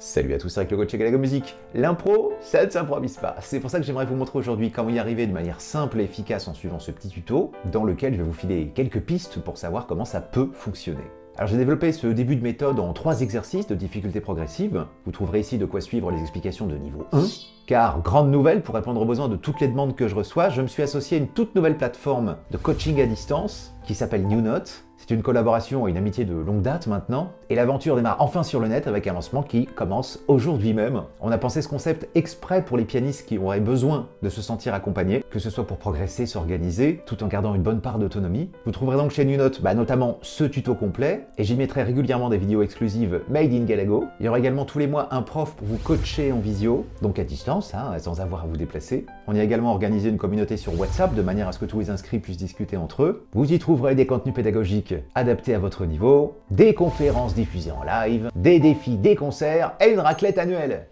Salut à tous, c'est avec le coach Galago Musique. L'impro, ça ne s'improvise pas. C'est pour ça que j'aimerais vous montrer aujourd'hui comment y arriver de manière simple et efficace en suivant ce petit tuto, dans lequel je vais vous filer quelques pistes pour savoir comment ça peut fonctionner. Alors j'ai développé ce début de méthode en 3 exercices de difficulté progressive. Vous trouverez ici de quoi suivre les explications de niveau 1. Car, grande nouvelle, pour répondre aux besoins de toutes les demandes que je reçois, je me suis associé à une toute nouvelle plateforme de coaching à distance qui s'appelle NewNote. C'est une collaboration et une amitié de longue date maintenant, et l'aventure démarre enfin sur le net avec un lancement qui commence aujourd'hui même. On a pensé ce concept exprès pour les pianistes qui auraient besoin de se sentir accompagnés, que ce soit pour progresser, s'organiser, tout en gardant une bonne part d'autonomie. Vous trouverez donc chez NewNote notamment ce tuto complet, et j'y mettrai régulièrement des vidéos exclusives Made in Galago. Il y aura également tous les mois un prof pour vous coacher en visio, donc à distance, sans avoir à vous déplacer. On y a également organisé une communauté sur WhatsApp, de manière à ce que tous les inscrits puissent discuter entre eux. Vous y trouverez des contenus pédagogiques adaptés à votre niveau, des conférences diffusées en live, des défis, des concerts et une raclette annuelle.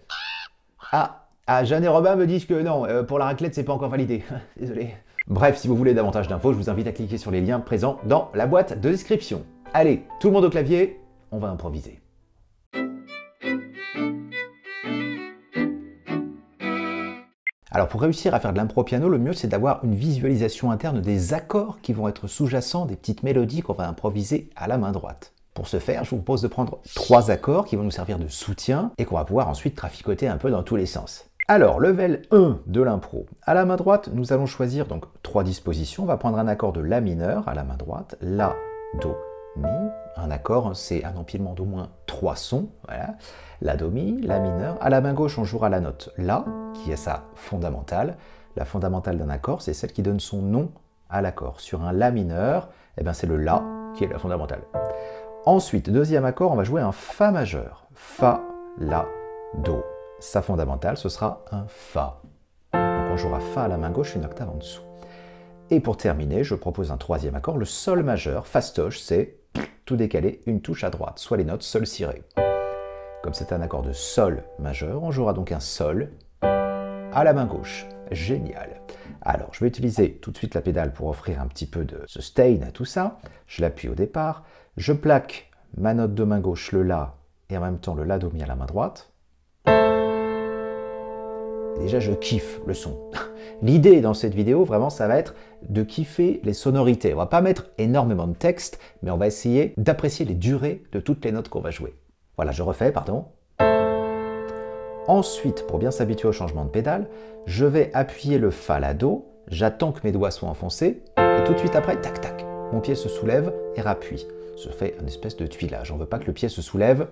Jeanne et Robin me disent que non, pour la raclette c'est pas encore validé. Désolé. Bref, si vous voulez davantage d'infos, je vous invite à cliquer sur les liens présents dans la boîte de description. Allez, tout le monde au clavier, on va improviser. Alors pour réussir à faire de l'impro piano, le mieux c'est d'avoir une visualisation interne des accords qui vont être sous-jacents des petites mélodies qu'on va improviser à la main droite. Pour ce faire, je vous propose de prendre 3 accords qui vont nous servir de soutien et qu'on va pouvoir ensuite traficoter un peu dans tous les sens. Alors, level 1 de l'impro. À la main droite, nous allons choisir donc 3 dispositions. On va prendre un accord de La mineur à la main droite, La, Do, Mi. Un accord, c'est un empilement d'au moins 3 sons. Voilà. La, Do, Mi, La mineur. À la main gauche, on jouera la note La, qui est sa fondamentale. La fondamentale d'un accord, c'est celle qui donne son nom à l'accord. Sur un La mineur, c'est le La qui est la fondamentale. Ensuite, deuxième accord, on va jouer un Fa majeur. Fa, La, Do. Sa fondamentale, ce sera un Fa. Donc on jouera Fa à la main gauche, une octave en dessous. Et pour terminer, je propose un troisième accord, le Sol majeur. Fastoche, c'est tout décalé, une touche à droite, soit les notes Sol ciré. Comme c'est un accord de Sol majeur, on jouera donc un Sol à la main gauche. Génial. Alors, je vais utiliser tout de suite la pédale pour offrir un petit peu de sustain à tout ça. Je l'appuie au départ. Je plaque ma note de main gauche, le La, et en même temps le La Do Mi à la main droite. Et déjà, je kiffe le son. L'idée dans cette vidéo, vraiment, ça va être de kiffer les sonorités. On va pas mettre énormément de texte, mais on va essayer d'apprécier les durées de toutes les notes qu'on va jouer. Voilà, je refais, pardon. Ensuite, pour bien s'habituer au changement de pédale, je vais appuyer le Fa, La, Do, j'attends que mes doigts soient enfoncés, et tout de suite après, tac, tac, mon pied se soulève et rappuie. Ça fait une espèce de tuilage. On ne veut pas que le pied se soulève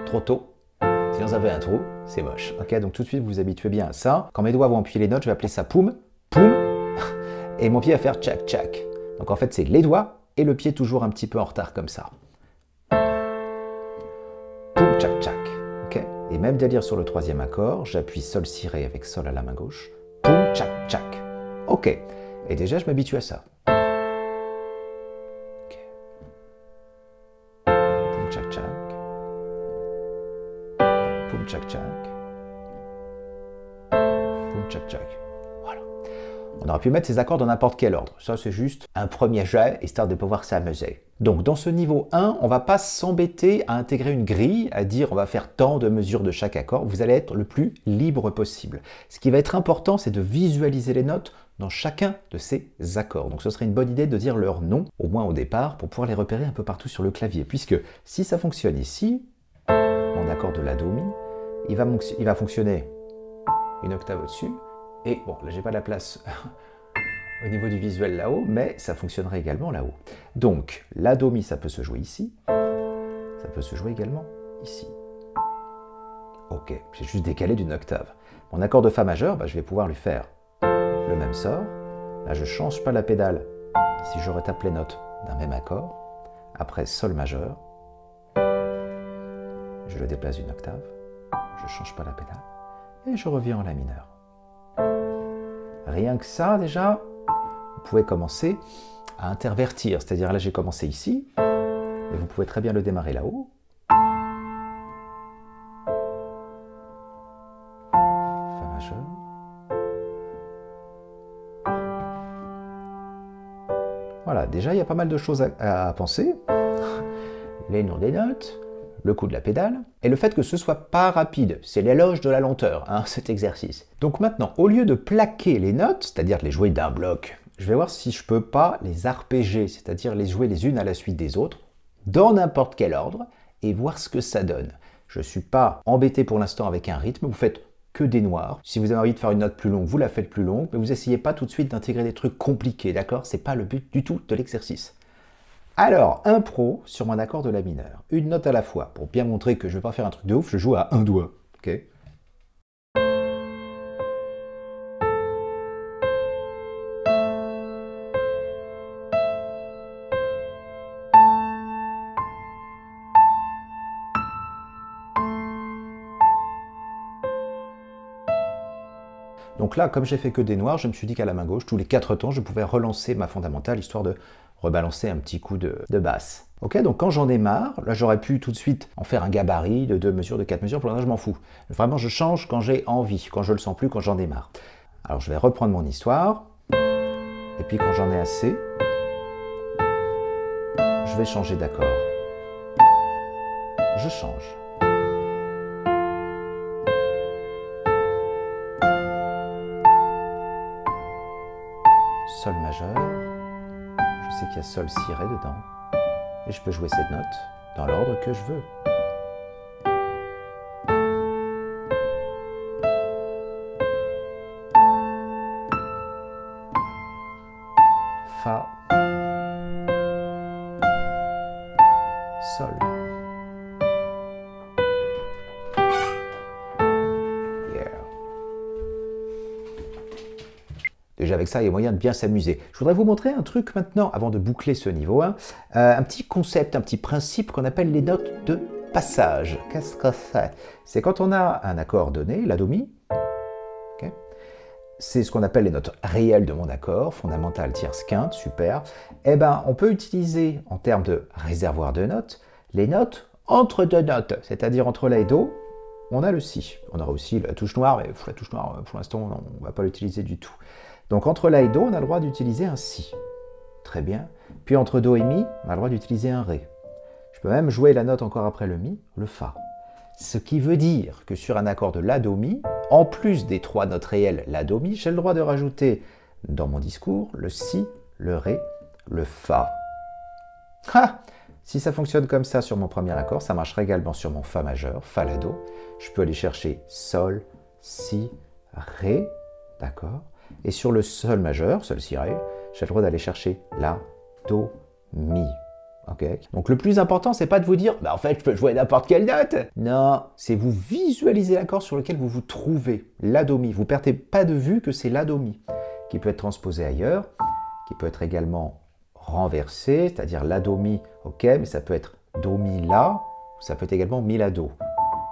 trop tôt. Sinon ça fait un trou, c'est moche. Ok, donc tout de suite vous vous habituez bien à ça. Quand mes doigts vont appuyer les notes, je vais appeler ça poum, poum, et mon pied va faire tchac, tchac. Donc en fait c'est les doigts et le pied toujours un petit peu en retard comme ça. Poum, tchac, tchac. Ok. Et même délire sur le troisième accord, j'appuie Sol ciré avec Sol à la main gauche. Poum, tchac, tchac. Ok. Et déjà je m'habitue à ça. Tchac tchac, poum tchac tchac, poum tchac tchac. Voilà. On aurait pu mettre ces accords dans n'importe quel ordre. Ça c'est juste un premier jet, histoire de pouvoir s'amuser. Donc dans ce niveau 1, on ne va pas s'embêter à intégrer une grille, à dire on va faire tant de mesures de chaque accord. Vous allez être le plus libre possible. Ce qui va être important, c'est de visualiser les notes dans chacun de ces accords. Donc ce serait une bonne idée de dire leur nom, au moins au départ, pour pouvoir les repérer un peu partout sur le clavier. Puisque si ça fonctionne ici, mon accord de La, Do, Mi, il va fonctionner une octave au-dessus. Et bon, là j'ai pas la place au niveau du visuel là-haut, mais ça fonctionnerait également là-haut. Donc, La, Do, Mi, ça peut se jouer ici. Ça peut se jouer également ici. Ok, j'ai juste décalé d'une octave. Mon accord de Fa majeur, je vais pouvoir lui faire le même sort. Là, je ne change pas la pédale si je retape les notes d'un même accord. Après Sol majeur, je le déplace d'une octave. Je ne change pas la pédale. Et je reviens en La mineur. Rien que ça, déjà, vous pouvez commencer à intervertir. C'est-à-dire, là, j'ai commencé ici, mais vous pouvez très bien le démarrer là-haut. Fa majeur. Voilà, déjà il y a pas mal de choses à penser. Les noms des notes, le coup de la pédale, et le fait que ce soit pas rapide. C'est l'éloge de la lenteur, hein, cet exercice. Donc maintenant, au lieu de plaquer les notes, c'est-à-dire de les jouer d'un bloc, je vais voir si je peux pas les arpéger, c'est-à-dire les jouer les unes à la suite des autres, dans n'importe quel ordre, et voir ce que ça donne. Je ne suis pas embêté pour l'instant avec un rythme, vous faites que des noirs. Si vous avez envie de faire une note plus longue, vous la faites plus longue, mais vous essayez pas tout de suite d'intégrer des trucs compliqués, d'accord? C'est pas le but du tout de l'exercice. Alors, impro sur mon accord de la mineure, une note à la fois. Pour bien montrer que je ne vais pas faire un truc de ouf, je joue à un doigt, ok? Donc là, comme j'ai fait que des noirs, je me suis dit qu'à la main gauche, tous les 4 temps, je pouvais relancer ma fondamentale, histoire de rebalancer un petit coup de basse. Ok, donc quand j'en ai marre, là j'aurais pu tout de suite en faire un gabarit de 2 mesures, de 4 mesures, pour l'instant je m'en fous. Vraiment, je change quand j'ai envie, quand je le sens plus, quand j'en ai marre. Alors je vais reprendre mon histoire, et puis quand j'en ai assez, je vais changer d'accord. Je change. Sol majeur, je sais qu'il y a Sol ciré dedans, et je peux jouer cette note dans l'ordre que je veux. Fa, Sol. Yeah. Déjà avec ça, il y a moyen de bien s'amuser. Je voudrais vous montrer un truc maintenant, avant de boucler ce niveau 1, un petit concept, un petit principe qu'on appelle les notes de passage. Qu'est-ce que c'est? C'est quand on a un accord donné, la do mi, okay, c'est ce qu'on appelle les notes réelles de mon accord, fondamentale, tierce, quinte, super. Eh ben, on peut utiliser, en termes de réservoir de notes, les notes entre deux notes, c'est-à-dire entre la et do, on a le si. On aura aussi la touche noire, mais la touche noire, pour l'instant, on ne va pas l'utiliser du tout. Donc entre la et do, on a le droit d'utiliser un si. Très bien. Puis entre do et mi, on a le droit d'utiliser un ré. Je peux même jouer la note encore après le mi, le fa. Ce qui veut dire que sur un accord de la do mi, en plus des 3 notes réelles la do mi, j'ai le droit de rajouter dans mon discours le si, le ré, le fa. Ah, si ça fonctionne comme ça sur mon premier accord, ça marchera également sur mon fa majeur, fa la do. Je peux aller chercher sol, si, ré, d'accord? Et sur le sol majeur, sol si ré, j'ai le droit d'aller chercher la, do, mi. Okay. Donc le plus important, c'est pas de vous dire, bah en fait, je peux jouer n'importe quelle note. Non, c'est vous visualiser l'accord sur lequel vous vous trouvez, la do mi. Vous ne perdez pas de vue que c'est la do mi, qui peut être transposé ailleurs, qui peut être également renversé, c'est-à-dire la do mi, ok, mais ça peut être do mi la, ou ça peut être également mi la do.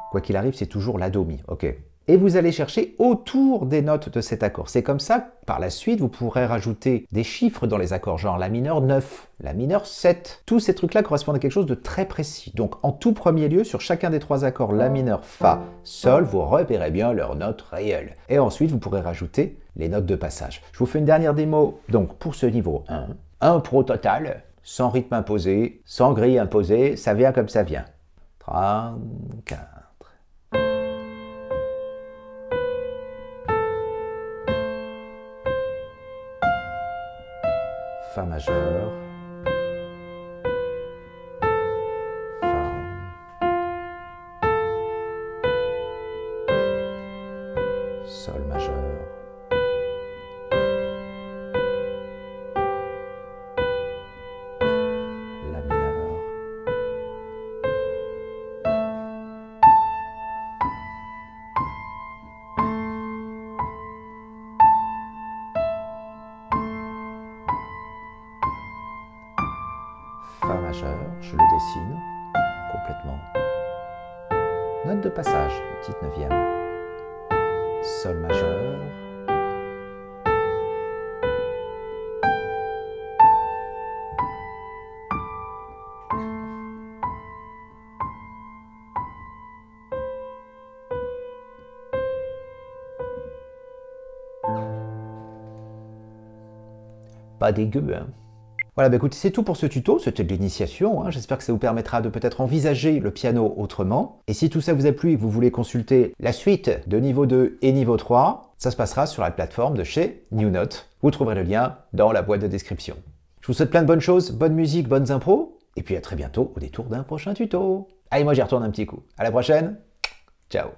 Quoi qu'il arrive, c'est toujours la do mi, ok. Et vous allez chercher autour des notes de cet accord. C'est comme ça que par la suite, vous pourrez rajouter des chiffres dans les accords, genre la mineure 9, la mineure 7. Tous ces trucs-là correspondent à quelque chose de très précis. Donc en tout premier lieu, sur chacun des 3 accords, la mineure, fa, sol, vous repérez bien leurs notes réelles. Et ensuite, vous pourrez rajouter les notes de passage. Je vous fais une dernière démo donc pour ce niveau 1. Un pro total, sans rythme imposé, sans grille imposée, ça vient comme ça vient. 34. Fa majeur, Fa, Sol majeur, La mineur, Fa majeur, je le dessine complètement. Note de passage, petite neuvième. Sol majeur. Pas dégueu, hein? Voilà, bah écoutez, c'est tout pour ce tuto, c'était de l'initiation, hein. J'espère que ça vous permettra de peut-être envisager le piano autrement. Et si tout ça vous a plu et que vous voulez consulter la suite de niveau 2 et niveau 3, ça se passera sur la plateforme de chez NewNote. Vous trouverez le lien dans la boîte de description. Je vous souhaite plein de bonnes choses, bonne musique, bonnes impros, et puis à très bientôt au détour d'un prochain tuto. Allez, moi j'y retourne un petit coup. À la prochaine, ciao.